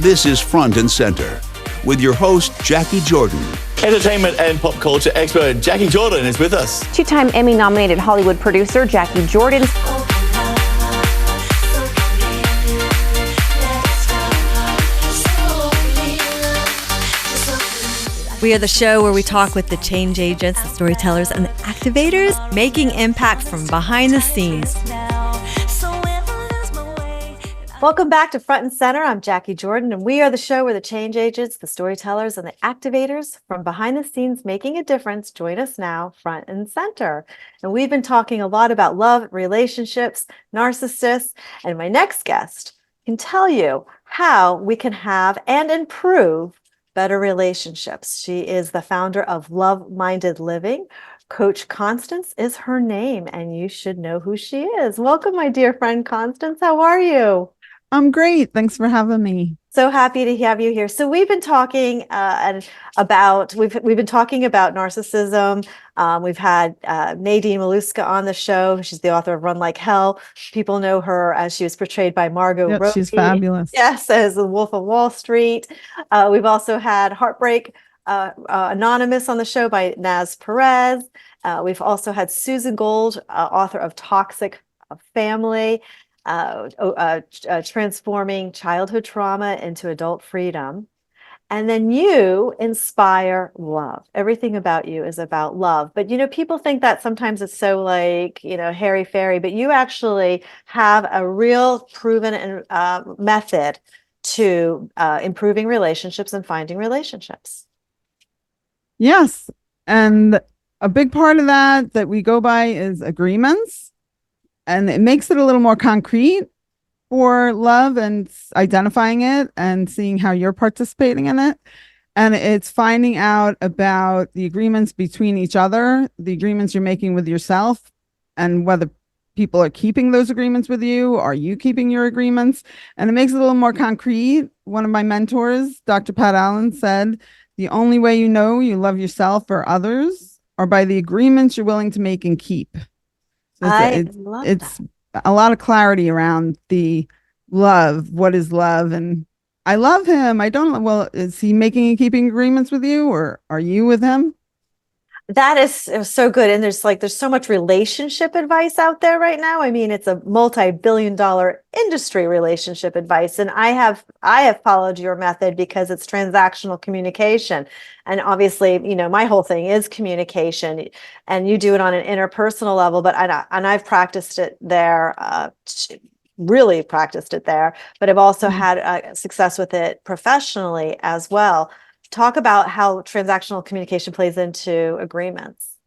This is Front and Center with your host, Jacquie Jordan. Entertainment and pop culture expert Jacquie Jordan is with us. Two-time Emmy-nominated Hollywood producer Jacquie Jordan. We are the show where we talk with the change agents, the storytellers, and the activators, making impact from behind the scenes. Welcome back to Front and Center. I'm Jacquie Jordan, and we are the show where the change agents, the storytellers, and the activators from behind the scenes making a difference join us now, Front and Center. And we've been talking a lot about love, relationships, narcissists, and my next guest can tell you how we can have and improve better relationships. She is the founder of Love Minded Living. Coach Constance is her name, and you should know who she is. Welcome, my dear friend Constance. How are you? I'm great. Thanks for having me. So happy to have you here. So we've been talking about narcissism. We've had Nadine Maluska on the show. She's the author of Run Like Hell. People know her as she was portrayed by Margot Robbie. She's fabulous. Yes, as the Wolf of Wall Street. We've also had Heartbreak Anonymous on the show by Naz Perez. We've also had Susan Gold, author of Toxic Family. Transforming childhood trauma into adult freedom. And then you inspire love. Everything about you is about love. But, people think that sometimes it's so hairy-fairy, but you actually have a real proven method to improving relationships and finding relationships. Yes. And a big part of that we go by is agreements. And it makes it a little more concrete for love and identifying it and seeing how you're participating in it. And it's finding out about the agreements between each other, the agreements you're making with yourself, and whether people are keeping those agreements with you. Are you keeping your agreements? And it makes it a little more concrete. One of my mentors, Dr. Pat Allen, said, the only way you know you love yourself or others are by the agreements you're willing to make and keep. It's a lot of clarity around the love. What is love? And I love him. I don't. Well, is he making and keeping agreements with you, or are you with him? That is so good. And there's so much relationship advice out there right now. I mean, it's a multi-billion-dollar industry, relationship advice. And I have followed your method because it's transactional communication. And obviously, my whole thing is communication, and you do it on an interpersonal level, but I've practiced it there, really practiced it there, but I've also had success with it professionally as well. Talk about how transactional communication plays into agreements.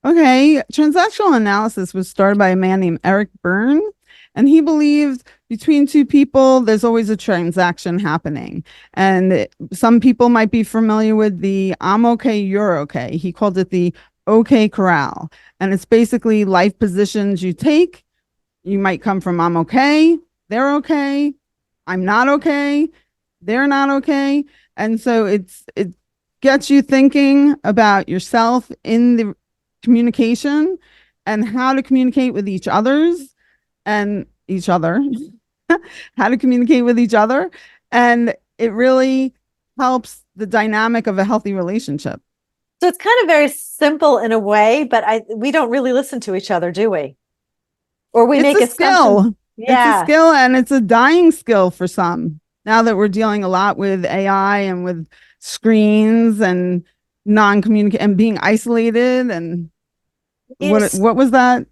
Okay. Transactional analysis was started by a man named Eric Berne, and he believed between two people, there's always a transaction happening. And some people might be familiar with the I'm okay, you're okay. He called it the okay corral. And it's basically life positions you take. You might come from I'm okay, they're okay, I'm not okay, they're not okay. And so it gets you thinking about yourself in the communication and how to communicate with each others and each other, how to communicate with each other. And it really helps the dynamic of a healthy relationship. So it's kind of very simple in a way, but we don't really listen to each other, do we? Or we make a skill. Yeah. It's a skill, and it's a dying skill for some. Now that we're dealing a lot with AI and with screens and non-communication and being isolated, and what was that?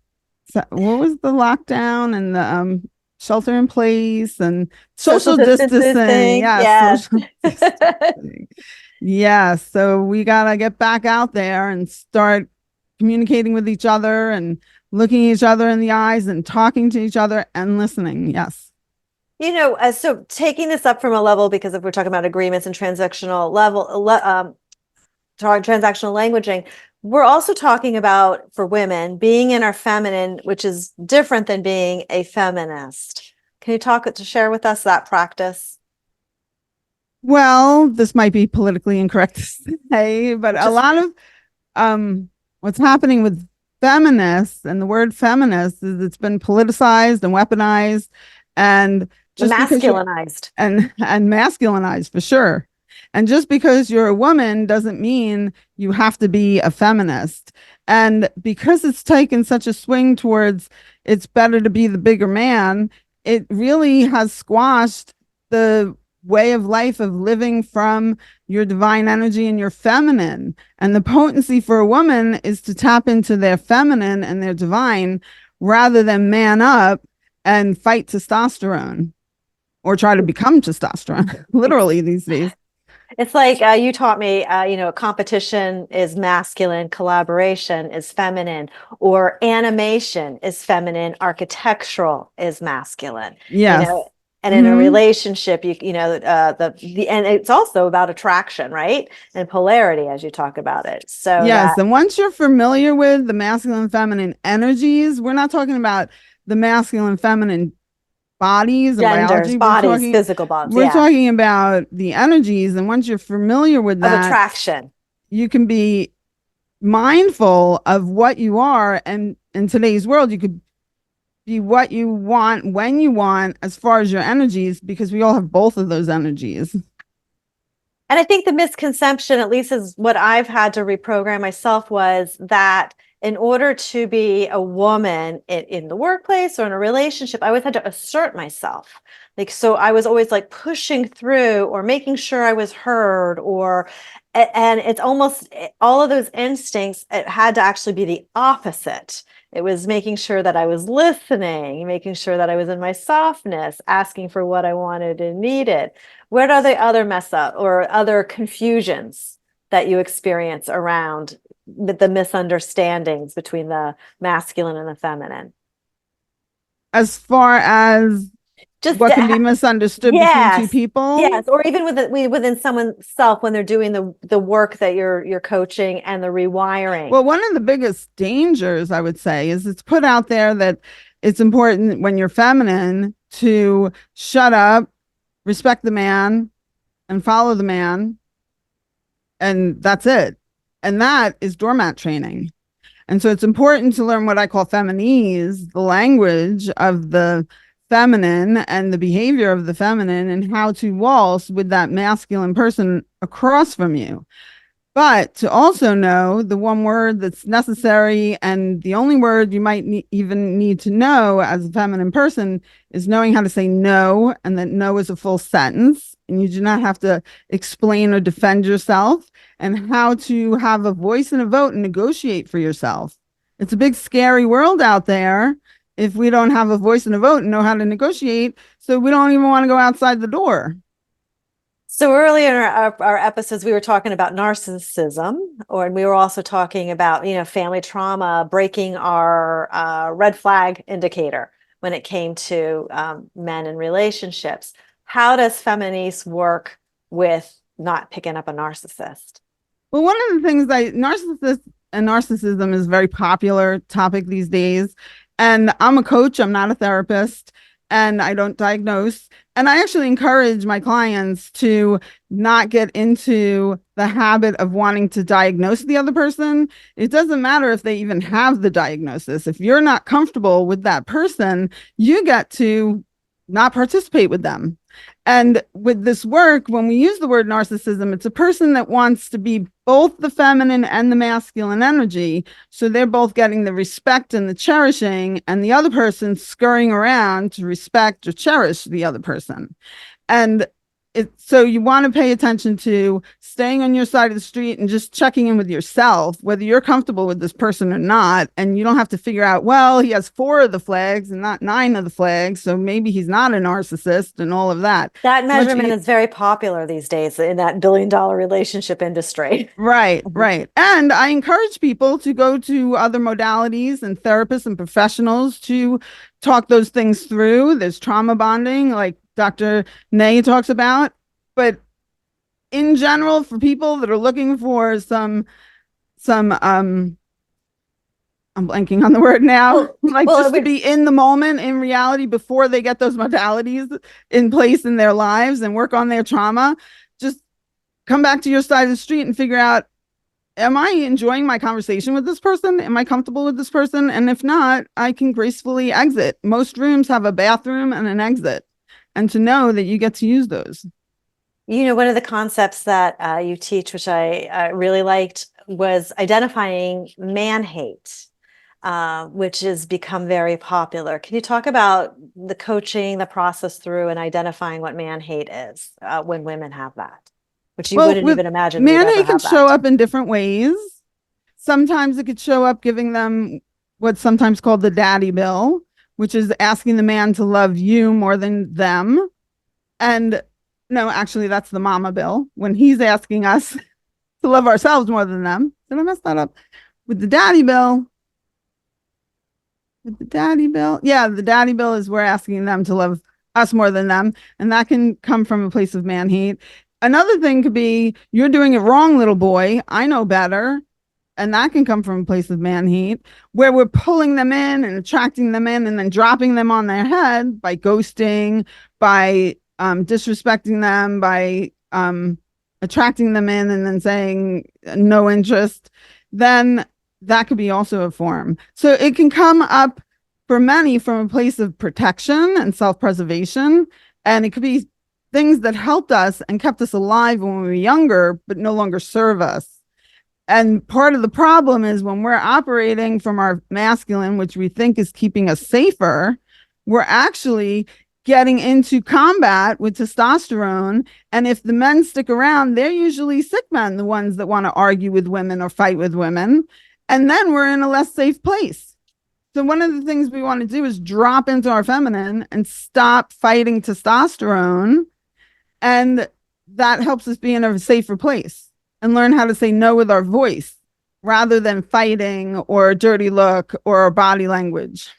What was the lockdown and the shelter in place and social distancing? Yeah. Social distancing. Yeah. So we gotta get back out there and start communicating with each other and looking each other in the eyes and talking to each other and listening. Yes. So taking this up from a level, because if we're talking about agreements and transactional languaging, we're also talking about, for women, being in our feminine, which is different than being a feminist. Can you share with us that practice? Well, this might be politically incorrect to say, but a lot of what's happening with feminists and the word feminist is it's been politicized and weaponized. And just because Masculinized. and masculinized for sure. And just because you're a woman doesn't mean you have to be a feminist. And because it's taken such a swing towards it's better to be the bigger man, it really has squashed the way of life of living from your divine energy and your feminine. And the potency for a woman is to tap into their feminine and their divine rather than man up and fight testosterone or try to become testosterone, literally these days. It's like you taught me, competition is masculine, collaboration is feminine, or animation is feminine, architectural is masculine. Yes. And in a relationship, and it's also about attraction, right? And polarity, as you talk about it. So yes, and once you're familiar with the masculine and feminine energies, we're not talking about the masculine and feminine bodies, genders, bodies, physical bodies. We're talking about the energies, and once you're familiar with that, of attraction, you can be mindful of what you are. And in today's world, you could be what you want when you want as far as your energies, because we all have both of those energies. And I think the misconception, at least is what I've had to reprogram myself, was that in order to be a woman in the workplace or in a relationship, I always had to assert myself. So I was always like pushing through or making sure I was heard, and it's almost all of those instincts, it had to actually be the opposite. It was making sure that I was listening, making sure that I was in my softness, asking for what I wanted and needed. What are the other mess up or other confusions that you experience around the misunderstandings between the masculine and the feminine? As far as just what can be misunderstood between two people? Yes, or even within someone's self when they're doing the work that you're coaching and the rewiring. Well, one of the biggest dangers, I would say, is it's put out there that it's important when you're feminine to shut up, respect the man, and follow the man, and that's it. And that is doormat training. And so it's important to learn what I call Feminise, the language of the feminine and the behavior of the feminine, and how to waltz with that masculine person across from you. But to also know the one word that's necessary, and the only word you might even need to know as a feminine person, is knowing how to say no, and that no is a full sentence, and you do not have to explain or defend yourself, and how to have a voice and a vote and negotiate for yourself. It's a big, scary world out there if we don't have a voice and a vote and know how to negotiate, so we don't even want to go outside the door. So earlier in our episodes, we were talking about narcissism, and we were also talking about, family trauma, breaking our red flag indicator when it came to men and relationships. How does Feminise work with not picking up a narcissist? Well, one of the things narcissism is a very popular topic these days. And I'm a coach, I'm not a therapist, and I don't diagnose. And I actually encourage my clients to not get into the habit of wanting to diagnose the other person. It doesn't matter if they even have the diagnosis. If you're not comfortable with that person, you get to not participate with them. And with this work, when we use the word narcissism, it's a person that wants to be both the feminine and the masculine energy. So they're both getting the respect and the cherishing, and the other person scurrying around to respect or cherish the other person. And so you want to pay attention to staying on your side of the street and just checking in with yourself, whether you're comfortable with this person or not. And you don't have to figure out, well, he has 4 of the flags and not 9 of the flags, so maybe he's not a narcissist and all of that. That measurement is very popular these days in that billion-dollar relationship industry. Right. And I encourage people to go to other modalities and therapists and professionals to talk those things through. There's trauma bonding, like Dr. Nay talks about, but in general, for people that are looking for some I'm blanking on the word now, to be in the moment, in reality, before they get those modalities in place in their lives and work on their trauma, just come back to your side of the street and figure out, am I enjoying my conversation with this person? Am I comfortable with this person? And if not, I can gracefully exit. Most rooms have a bathroom and an exit. and to know that you get to use those. You know, one of the concepts that you teach, which I really liked, was identifying man hate, which has become very popular. Can you talk about the coaching, the process through and identifying what man hate is when women have that, which you wouldn't even imagine we'd man ever hate can have that. show up in different ways. Sometimes it could show up giving them what's sometimes called the daddy bill, which is asking the man to love you more than them. And no, actually, that's the mama bill, when he's asking us to love ourselves more than them. Did I mess that up? With the daddy bill. Yeah, the daddy bill is we're asking them to love us more than them. And that can come from a place of man hate. Another thing could be, you're doing it wrong, little boy. I know better. And that can come from a place of man hate, where we're pulling them in and attracting them in and then dropping them on their head by ghosting, by disrespecting them, by attracting them in and then saying no interest. Then that could be also a form. So it can come up for many from a place of protection and self-preservation. And it could be things that helped us and kept us alive when we were younger, but no longer serve us. And part of the problem is when we're operating from our masculine, which we think is keeping us safer, we're actually getting into combat with testosterone. And if the men stick around, they're usually sick men, the ones that want to argue with women or fight with women. And then we're in a less safe place. So one of the things we want to do is drop into our feminine and stop fighting testosterone. And that helps us be in a safer place and learn how to say no with our voice rather than fighting or a dirty look or body language.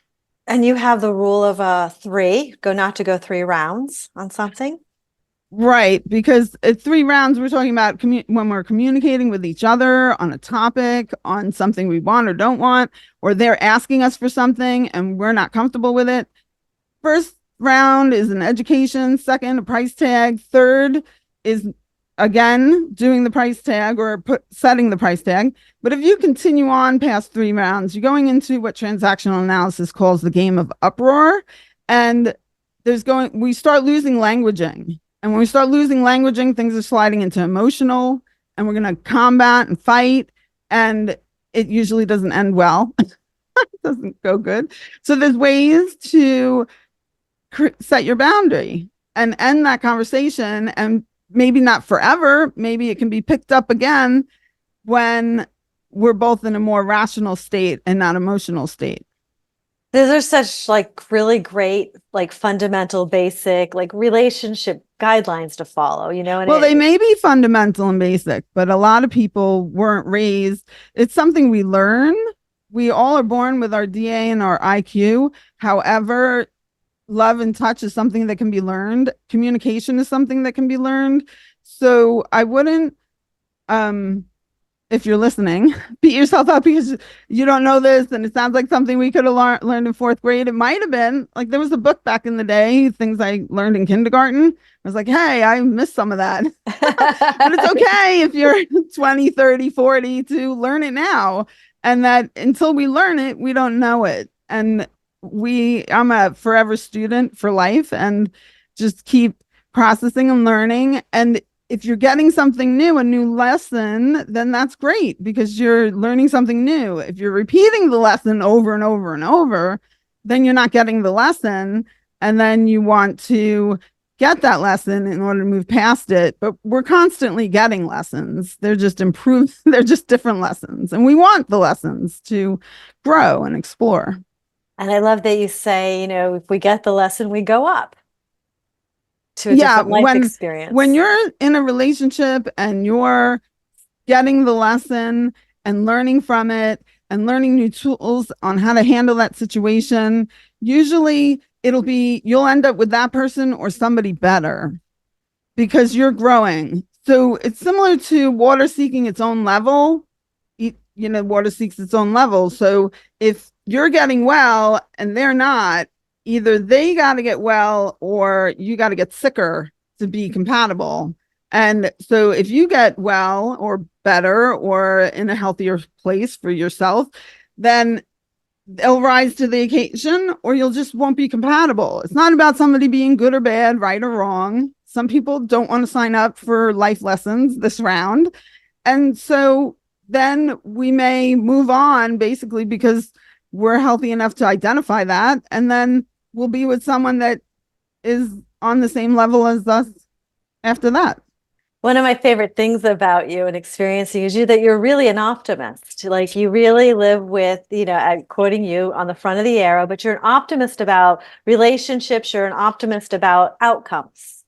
And you have the rule of 3, not to go 3 rounds on something. Right, because at 3 rounds, we're talking about when we're communicating with each other on a topic, on something we want or don't want, or they're asking us for something and we're not comfortable with it. First round is an education. Second, a price tag. Third is, again, doing the price tag or setting the price tag. But if you continue on past 3 rounds, you're going into what transactional analysis calls the game of uproar. And we start losing languaging. And when we start losing languaging, things are sliding into emotional, and we're going to combat and fight. And it usually doesn't end well. It doesn't go good. So there's ways to set your boundary and end that conversation, and maybe not forever. Maybe it can be picked up again when we're both in a more rational state and not emotional state. Those are such really great, fundamental, basic, relationship guidelines to follow, And well, they may be fundamental and basic, but a lot of people weren't raised. It's something we learn. We all are born with our DA and our IQ. However, love and touch is something that can be learned. Communication is something that can be learned. So I wouldn't, if you're listening, beat yourself up because you don't know this and it sounds like something we could have learned in 4th grade. It might have been. There was a book back in the day, things I learned in kindergarten. I was like, hey, I missed some of that. But it's okay if you're 20, 30, 40 to learn it now. And that until we learn it, we don't know it. And I'm a forever student for life and just keep processing and learning. And if you're getting something new, a new lesson, then that's great because you're learning something new. If you're repeating the lesson over and over and over, then you're not getting the lesson. And then you want to get that lesson in order to move past it. But we're constantly getting lessons. They're just improved. They're just different lessons. And we want the lessons to grow and explore. And I love that you say, if we get the lesson, we go up to a different life experience. When you're in a relationship and you're getting the lesson and learning from it and learning new tools on how to handle that situation, usually you'll end up with that person or somebody better because you're growing. So it's similar to water seeking its own level. Water seeks its own level. So if you're getting well and they're not, either they got to get well or you got to get sicker to be compatible. And so if you get well or better or in a healthier place for yourself, then they'll rise to the occasion, or you'll just won't be compatible. It's not about somebody being good or bad, right or wrong. Some people don't want to sign up for life lessons this round. And so then we may move on basically because we're healthy enough to identify that. And then we'll be with someone that is on the same level as us after that. One of my favorite things about you and experiencing is that you're really an optimist. Like you really live with, quoting you on the front of the arrow, but you're an optimist about relationships. You're an optimist about outcomes,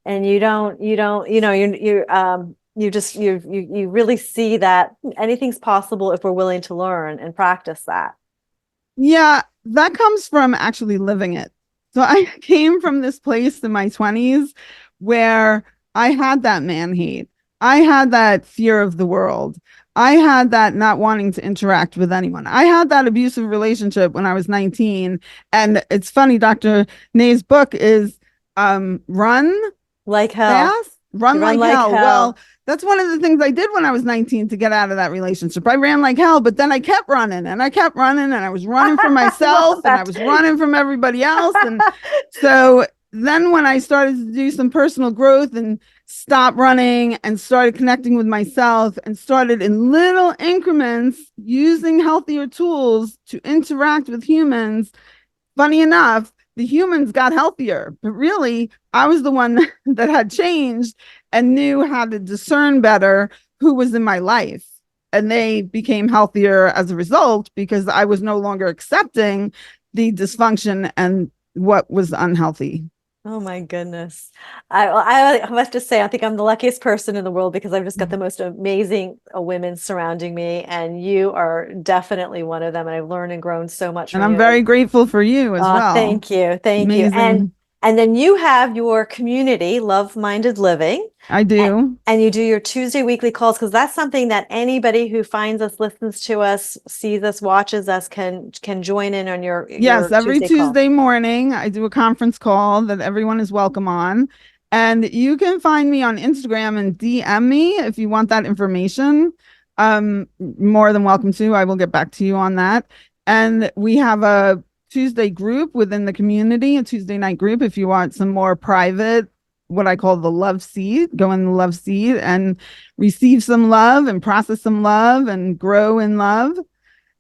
and you really see that anything's possible if we're willing to learn and practice that. Yeah, that comes from actually living it. So I came from this place in my 20s where I had that man hate. I had that fear of the world. I had that not wanting to interact with anyone. I had that abusive relationship when I was 19. And it's funny, Dr. Nay's book is Run Like hell. Fast, Run like hell. Well, that's one of the things I did when I was 19 to get out of that relationship. I ran like hell, but then I kept running and I kept running, and I was running from myself and I was running from everybody else. And so then when I started to do some personal growth and stop running and started connecting with myself and started in little increments using healthier tools to interact with humans, funny enough, the humans got healthier, but really I was the one that had changed and knew how to discern better who was in my life. And they became healthier as a result because I was no longer accepting the dysfunction and what was unhealthy. Oh my goodness. I have to say, I think I'm the luckiest person in the world because I've just got the most amazing women surrounding me, and you are definitely one of them. And I've learned and grown so much from you. And I'm very grateful for you as well. Thank you. Thank you. And then you have your community, Love Minded Living. I do. And you do your Tuesday weekly calls, because that's something that anybody who finds us, listens to us, sees us, watches us can join in on your Yes, every Tuesday call. morning I do a conference call that everyone is welcome on. And you can find me on Instagram and DM me if you want that information. More than welcome to. I will get back to you on that. And we have a Tuesday group within the community, a Tuesday night group. If you want some more private, what I call the love seed, go in the love seed and receive some love and process some love and grow in love.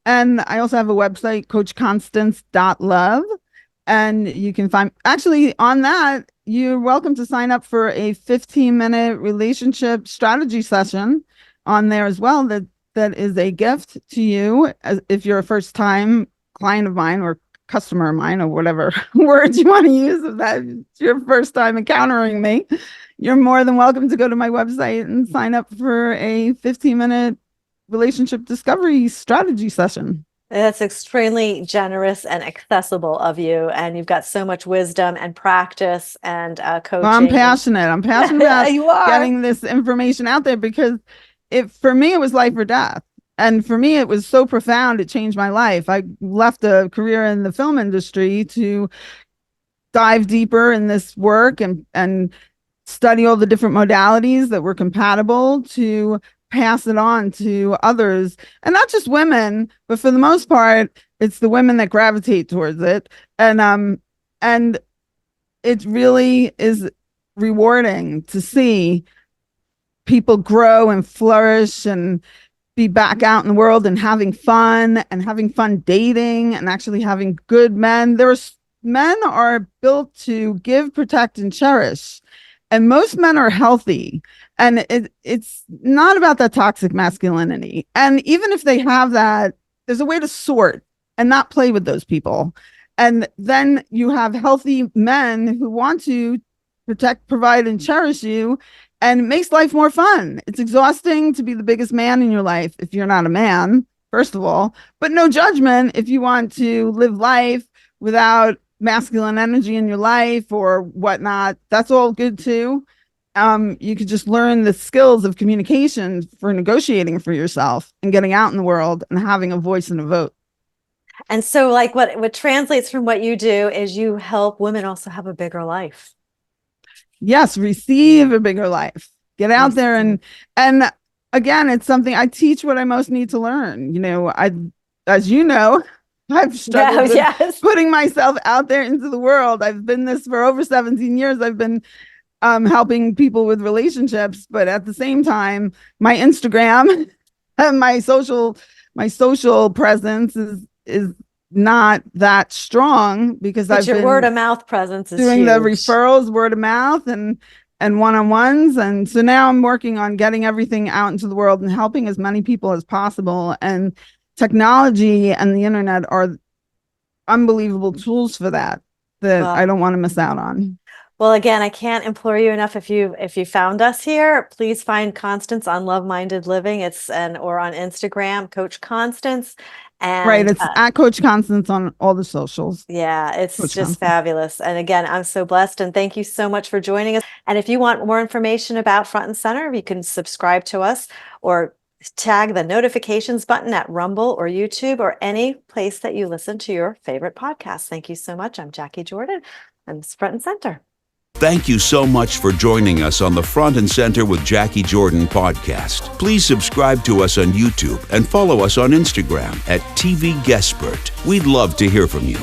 And I also have a website, coachconstance.love. And you can find, actually on that, you're welcome to sign up for a 15-minute relationship strategy session on there as well. That is a gift to you if you're a first time client of mine or customer of mine, or whatever words you want to use. If that's your first time encountering me, you're more than welcome to go to my website and sign up for a 15-minute relationship discovery strategy session. That's extremely generous and accessible of you. And you've got so much wisdom and practice and coaching. Well, I'm passionate about getting this information out there because for me, it was life or death. And for me, it was so profound. It changed my life. I left a career in the film industry to dive deeper in this work and study all the different modalities that were compatible to pass it on to others. And not just women, but for the most part, it's the women that gravitate towards it. And it really is rewarding to see people grow and flourish and be back out in the world and having fun dating and actually having good men. Men are built to give, protect, and cherish. And most men are healthy. And it's not about that toxic masculinity. And even if they have that, there's a way to sort and not play with those people. And then you have healthy men who want to protect, provide, and cherish you. And it makes life more fun. It's exhausting to be the biggest man in your life if you're not a man, first of all, but no judgment if you want to live life without masculine energy in your life or whatnot. That's all good too. You could just learn the skills of communication for negotiating for yourself and getting out in the world and having a voice and a vote. And so like what translates from what you do is you help women also have a bigger life. Yes, receive a bigger life. Get out there and again, it's something I teach what I most need to learn. As you know, I've struggled with yes. putting myself out there into the world. I've been this for over 17 years. I've been helping people with relationships, but at the same time, my Instagram and my social presence is not that strong because But I've your been word of mouth presence is doing huge. the referrals, word of mouth, and one-on-ones. And so now I'm working on getting everything out into the world and helping as many people as possible. And technology and the internet are unbelievable tools for that I don't want to miss out on. Well, again, I can't implore you enough. If you found us here, please find Constance on Love Minded Living. Or on Instagram, Coach Constance. And Right, it's at Coach Constance on all the socials. yeah, it's Coach just Constance. fabulous. And again, I'm so blessed. And thank you so much for joining us. And if you want more information about Front and Center, you can subscribe to us or tag the notifications button at Rumble or YouTube or any place that you listen to your favorite podcast. Thank you so much. I'm Jacquie Jordan, and it's Front and Center. Thank you so much for joining us on the Front and Center with Jacquie Jordan podcast. Please subscribe to us on YouTube and follow us on Instagram at TVGuestpert. We'd love to hear from you.